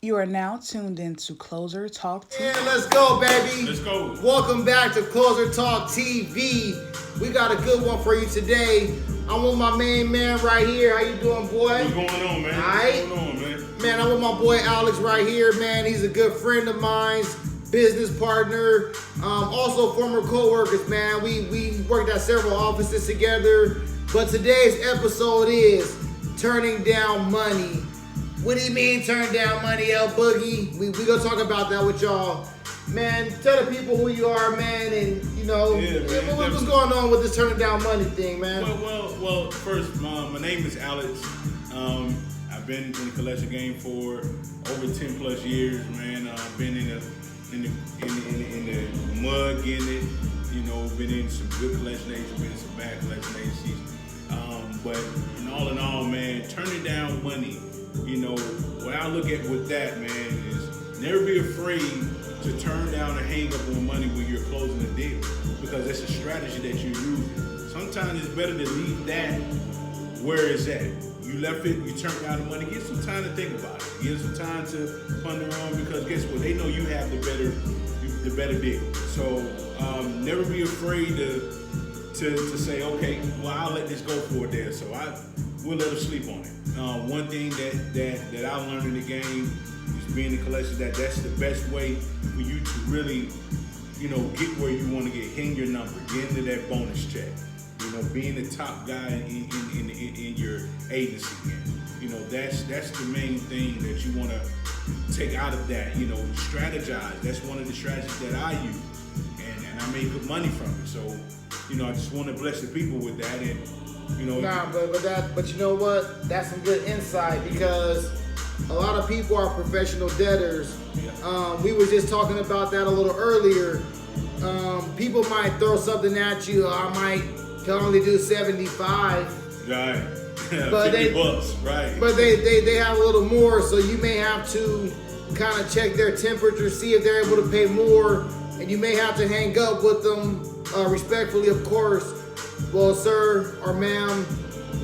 You are now tuned into Closer Talk TV. Yeah, let's go, baby. Let's go. Welcome back to Closer Talk TV. We got a good one for you today. I'm with my main man right here. How you doing, boy? What's going on, man? All right. What's going on, man? Man, I'm with my boy Alex right here, man. He's a good friend of mine, business partner, also former co-workers, man. We worked at several offices together. But today's episode is turning down money. What do you mean turn down money, El Boogie? We gonna talk about that with y'all. Man, tell the people who you are, man, and what's going on with this turning down money thing, man. Well. First, my name is Alex. I've been in the collection game for over 10 plus years, man. I've been in the mud getting it. Been in some good collection agencies, been in some bad collection agencies. But in all, man, turning down money. What I look at with that, man, is never be afraid to turn down and hang up on money when you're closing a deal, because it's a strategy that you're using. Sometimes it's better to leave that where it's at. You left it, you turned down the money, get some time to think about it. Get some time to ponder on, because guess what? They know you have the better deal. So never be afraid to say, okay, well, I'll let this go for a day or so. We'll let them sleep on it. One thing that I learned in the game is being in collection, that's the best way for you to really, get where you want to get, hitting your number, get into that bonus check. Being the top guy in your agency. That's the main thing that you want to take out of that. Strategize. That's one of the strategies that I use, and I make good money from it. So, I just want to bless the people with that. And But you know what? That's some good insight, because a lot of people are professional debtors. Yeah. We were just talking about that a little earlier. People might throw something at you. I might can only do 75. Right. But $50, right. But they have a little more, so you may have to kind of check their temperature, see if they're able to pay more, and you may have to hang up with them respectfully, of course. Well, sir or ma'am,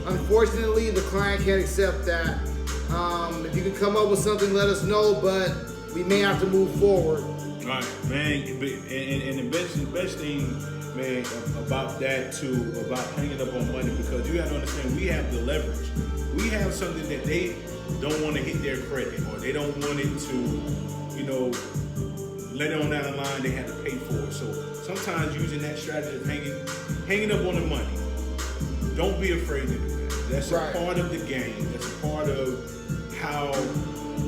unfortunately, the client can't accept that. If you can come up with something, let us know, but we may have to move forward. Right, man. And the best thing, man, about that too, about hanging up on money, because you got to understand, we have the leverage. We have something that they don't want to hit their credit, or they don't want it to, later on down the line, they have to pay for it. So sometimes using that strategy of hanging up on the money, don't be afraid to do that. That's a part of the game. That's a part of how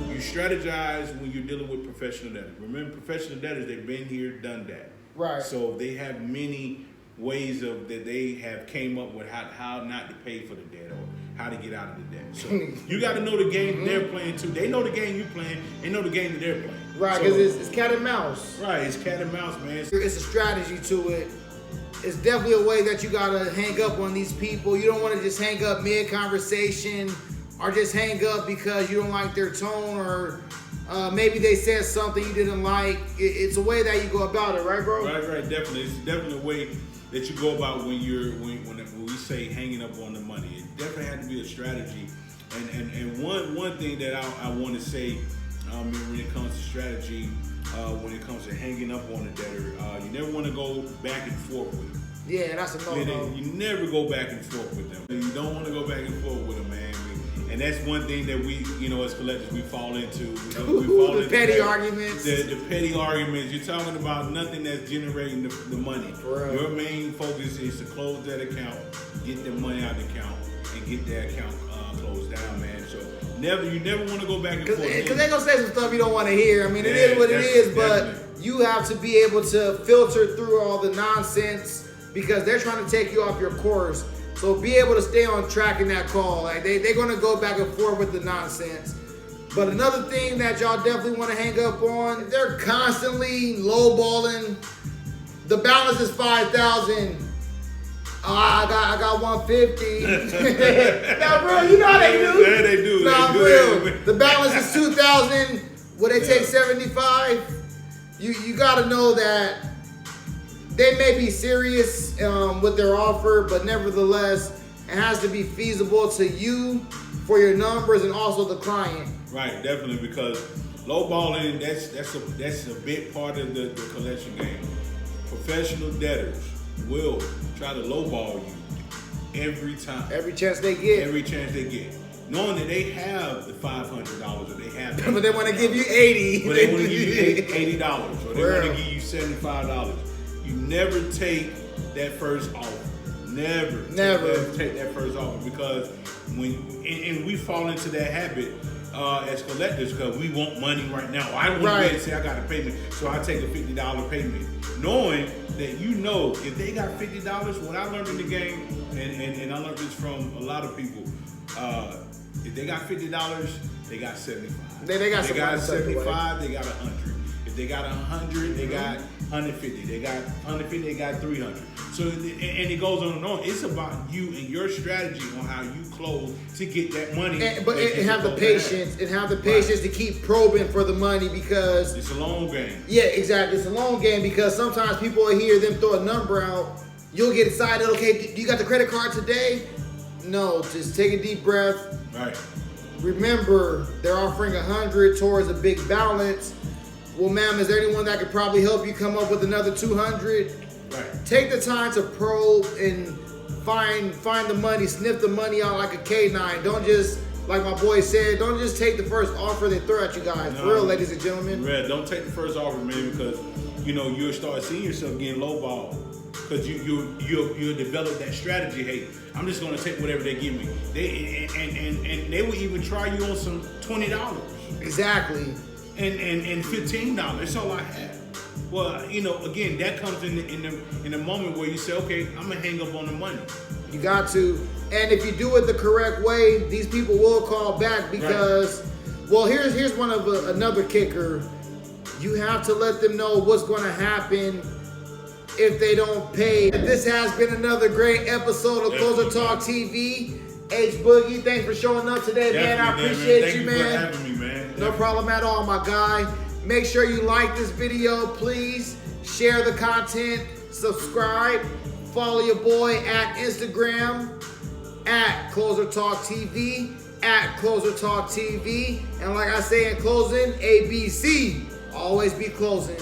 you strategize when you're dealing with professional debtors. Remember, professional debtors, they've been here, done that. Right. So they have many ways that they have came up with how not to pay for the debt, or how to get out of the debt. So you got to know the game they're playing too. They know the game you're playing. They know the game that they're playing. Right, because it's cat and mouse. Right, it's cat and mouse, man. It's a strategy to it. It's definitely a way that you gotta hang up on these people. You don't want to just hang up mid-conversation, or just hang up because you don't like their tone, or maybe they said something you didn't like. It's a way that you go about it, right, bro? Right, definitely. It's definitely a way that you go about when we say hanging up on the money. It definitely had to be a strategy. And one thing that I want to say, when it comes to strategy, when it comes to hanging up on the debtor, you never want to go back and forth with them. Yeah, that's a no-no. You never go back and forth with them. You don't want to go back and forth with them, man. And that's one thing that we, as collectors, we fall into. The petty arguments. The petty arguments. You're talking about nothing that's generating the money. Your main focus is to close that account, get the money out of the account, and get that account closed down, man. So you never want to go back and forth. Because they're going to say some stuff you don't want to hear. I mean, it is what it is, but you have to be able to filter through all the nonsense, because they're trying to take you off your course. So be able to stay on track in that call. Like they're going to go back and forth with the nonsense. But another thing that y'all definitely want to hang up on, they're constantly lowballing. The balance is 5,000. I got 150. Now, bro, you know how they do. Yeah, they do. Nah, real. The balance is 2,000. Will they take 75? You got to know that they may be serious with their offer, but nevertheless, it has to be feasible to you for your numbers and also the client. Right, definitely, because Lowballing, that's a big part of the collection game. Professional debtors will try to lowball you every time. Every chance they get. Every chance they get. Knowing that they have the $500 or they have but they want to give you 80. But they want to give you $80 or they want to give you $75. You never take that first offer. Never take that first offer, because and we fall into that habit as collectors, because we want money right now. I don't want to say I got a payment, so I take a $50 payment, knowing that if they got $50, what I learned in the game, and I learned this from a lot of people, if they got $50, they got 75. They got 75, they got 100. If they got 100, they got 150. They got 150, they got 300. So, and it goes on and on. It's about you and your strategy on how you close to get that money. But have the patience, to keep probing for the money, because it's a long game. Yeah, exactly. It's a long game, because sometimes people will hear them throw a number out. You'll get excited. Okay, do you got the credit card today? No, just take a deep breath. Right. Remember, they're offering 100 towards a big balance. Well, ma'am, is there anyone that could probably help you come up with another 200? Right. Take the time to probe and find the money, sniff the money out like a K9. Don't just, like my boy said, don't just take the first offer they throw at you guys. For real, ladies and gentlemen. Red, don't take the first offer, man, because you'll start seeing yourself getting lowballed. Because you'll develop that strategy. Hey, I'm just gonna take whatever they give me. And they will even try you on some $20. Exactly. And $15. That's all I have. Well, again, that comes in the moment where you say, okay, I'm gonna hang up on the money. You got to. And if you do it the correct way, these people will call back, because, well, here's one of another kicker. You have to let them know what's going to happen if they don't pay. This has been another great episode of Closer Talk TV. H Boogie, thanks for showing up today, man. I appreciate you, man. Thank you for having me, man. No problem at all, my guy. Make sure you like this video, please. Share the content. Subscribe. Follow your boy at Instagram at Closer Talk TV, at Closer Talk TV. And like I say in closing, ABC, always be closing.